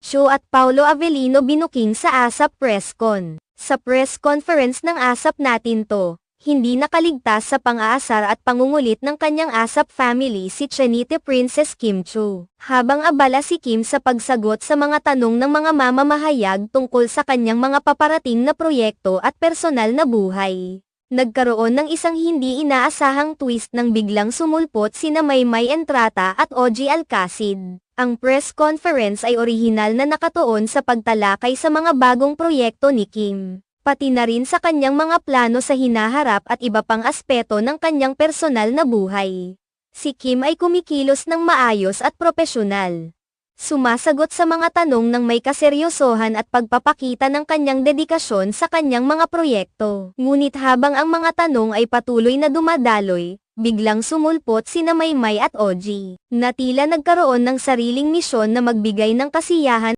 Cho at Paulo Avellino binuking sa ASAP Presscon. Sa press conference ng ASAP natin to, hindi nakaligtas sa pang-aasar at pangungulit ng kanyang ASAP family si Chinite Princess Kim Chiu. Habang abala si Kim sa pagsagot sa mga tanong ng mga mamamahayag tungkol sa kanyang mga paparating na proyekto at personal na buhay. Nagkaroon ng isang hindi inaasahang twist nang biglang sumulpot sina Maymay Entrata at OG Alcacid. Ang press conference ay orihinal na nakatuon sa pagtalakay sa mga bagong proyekto ni Kim, pati na rin sa kanyang mga plano sa hinaharap at iba pang aspeto ng kanyang personal na buhay. Si Kim ay kumikilos ng maayos at propesyonal. Sumasagot sa mga tanong ng may kaseryosohan at pagpapakita ng kanyang dedikasyon sa kanyang mga proyekto. Ngunit habang ang mga tanong ay patuloy na dumadaloy, biglang sumulpot sina Maymay at OG, na tila nagkaroon ng sariling misyon na magbigay ng kasiyahan